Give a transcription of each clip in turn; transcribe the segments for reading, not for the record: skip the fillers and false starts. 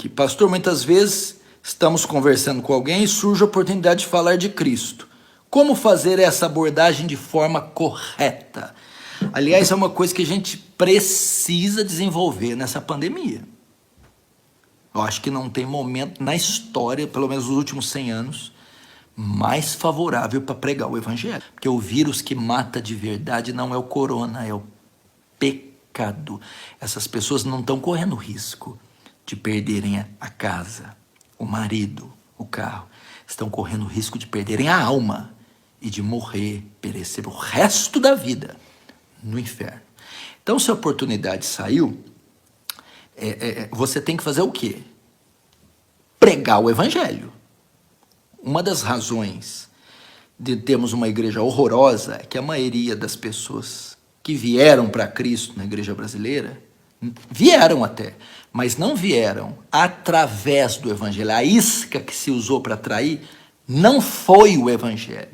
aqui. Pastor, muitas vezes estamos conversando com alguém e surge a oportunidade de falar de Cristo. Como fazer essa abordagem de forma correta? Aliás, é uma coisa que a gente precisa desenvolver nessa pandemia. Eu acho que não tem momento na história, pelo menos nos últimos 100 anos, mais favorável para pregar o evangelho. Porque o vírus que mata de verdade não é o corona, é o pecado. Essas pessoas não estão correndo risco de perderem a casa, o marido, o carro. Estão correndo risco de perderem a alma e de morrer, perecer o resto da vida no inferno. Então, se a oportunidade saiu, você tem que fazer o quê? Pregar o evangelho. Uma das razões de termos uma igreja horrorosa é que a maioria das pessoas que vieram para Cristo na igreja brasileira, vieram até, mas não vieram através do evangelho. A isca que se usou para atrair não foi o evangelho.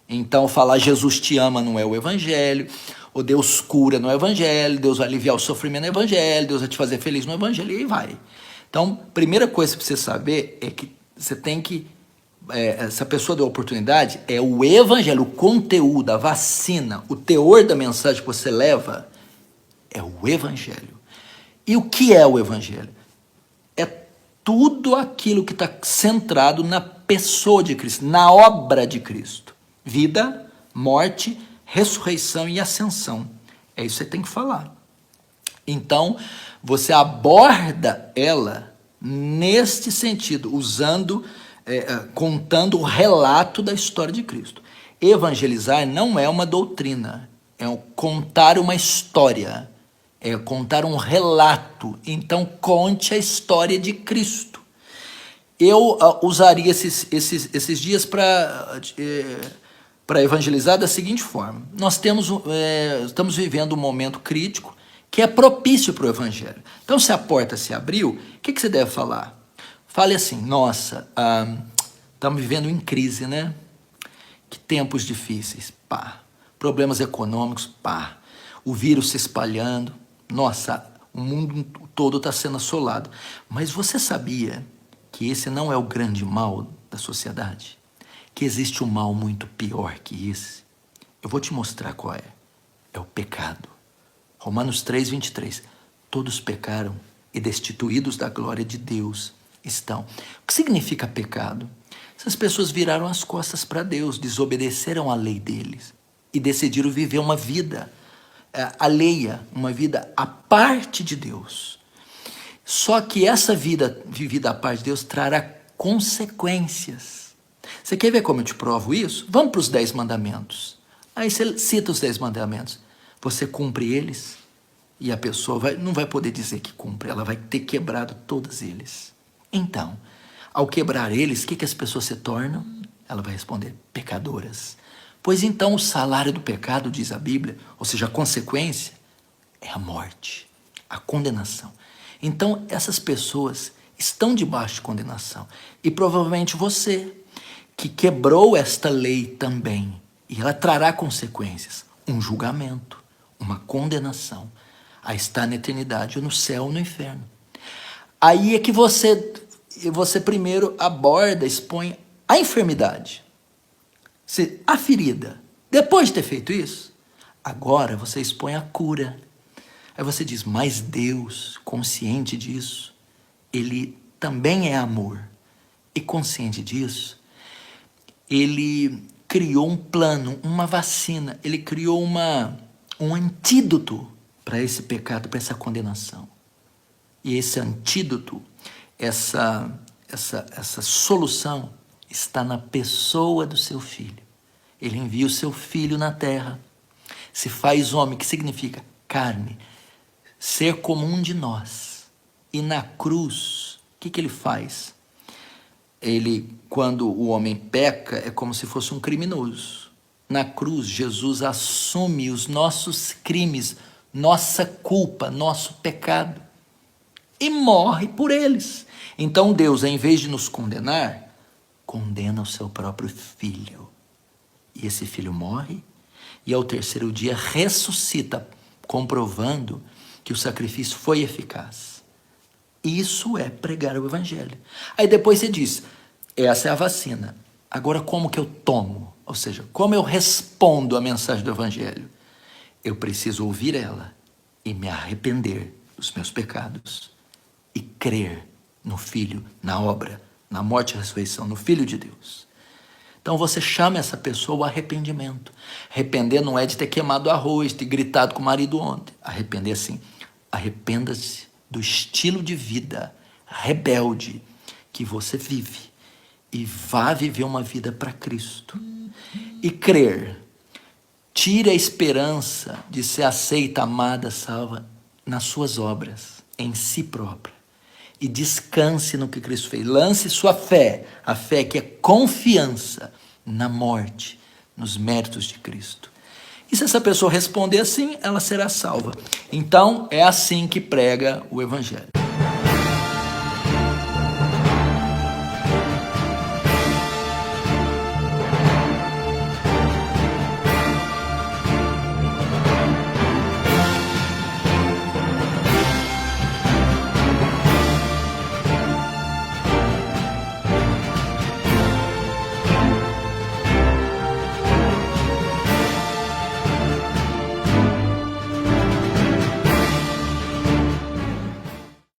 Então, falar Jesus te ama não é o evangelho, ou Deus cura no evangelho, Deus vai aliviar o sofrimento no evangelho, Deus vai te fazer feliz no evangelho, e aí vai. Então, primeira coisa para você saber é que você tem que, essa pessoa deu oportunidade, é o evangelho, o conteúdo, a vacina, o teor da mensagem que você leva, é o evangelho. E o que é o evangelho? É tudo aquilo que está centrado na pessoa de Cristo, na obra de Cristo. Vida, morte, ressurreição e ascensão. É isso que você tem que falar. Então, você aborda ela neste sentido, usando, contando o relato da história de Cristo. Evangelizar não é uma doutrina, é contar uma história, é contar um relato. Então, conte a história de Cristo. Eu usaria esses dias para evangelizar da seguinte forma. Nós estamos vivendo um momento crítico que é propício para o evangelho. Então, se a porta se abriu, o que você deve falar? Fale assim, nossa, estamos vivendo em crise, né? Que tempos difíceis, pá. Problemas econômicos, pá. O vírus se espalhando, nossa, o mundo todo está sendo assolado. Mas você sabia que esse não é o grande mal da sociedade? Que existe um mal muito pior que esse? Eu vou te mostrar qual é. É o pecado. Romanos 3:23. Todos pecaram e destituídos da glória de Deus estão. O que significa pecado? Essas pessoas viraram as costas para Deus, desobedeceram à lei deles e decidiram viver uma vida alheia, uma vida à parte de Deus. Só que essa vida vivida à parte de Deus trará consequências. Você quer ver como eu te provo isso? Vamos para os 10 mandamentos. Aí você cita os 10 mandamentos. Você cumpre eles e a pessoa não vai poder dizer que cumpre, ela vai ter quebrado todos eles. Então, ao quebrar eles, o que as pessoas se tornam? Ela vai responder, pecadoras. Pois então o salário do pecado, diz a Bíblia, ou seja, a consequência, é a morte, a condenação. Então, essas pessoas estão debaixo de condenação. E provavelmente você, que quebrou esta lei também, e ela trará consequências, um julgamento, uma condenação, a estar na eternidade, ou no céu ou no inferno. Aí é que você primeiro aborda, expõe a enfermidade, a ferida. Depois de ter feito isso, agora você expõe a cura. Aí você diz, mas Deus, consciente disso, Ele também é amor. E consciente disso, Ele criou um plano, uma vacina, Ele criou um antídoto para esse pecado, para essa condenação. E esse antídoto, essa solução está na pessoa do seu filho. Ele envia o seu filho na terra, se faz homem, que significa carne, ser comum de nós. E na cruz, o que ele faz? Ele, quando o homem peca, é como se fosse um criminoso. Na cruz, Jesus assume os nossos crimes, nossa culpa, nosso pecado, e morre por eles. Então Deus, em vez de nos condenar, condena o seu próprio filho. E esse filho morre, e ao terceiro dia ressuscita, comprovando que o sacrifício foi eficaz. Isso é pregar o evangelho. Aí depois você diz, essa é a vacina. Agora como que eu tomo? Ou seja, como eu respondo à mensagem do evangelho? Eu preciso ouvir ela e me arrepender dos meus pecados e crer no Filho, na obra, na morte e ressurreição, no Filho de Deus. Então você chama essa pessoa ao arrependimento. Arrepender não é de ter queimado arroz, de ter gritado com o marido ontem. Arrepender assim, arrependa-se do estilo de vida rebelde que você vive e vá viver uma vida para Cristo. E crer, tire a esperança de ser aceita, amada, salva nas suas obras, em si própria. E descanse no que Cristo fez. Lance sua fé, a fé que é confiança na morte, nos méritos de Cristo. E se essa pessoa responder assim, ela será salva. Então, é assim que prega o evangelho.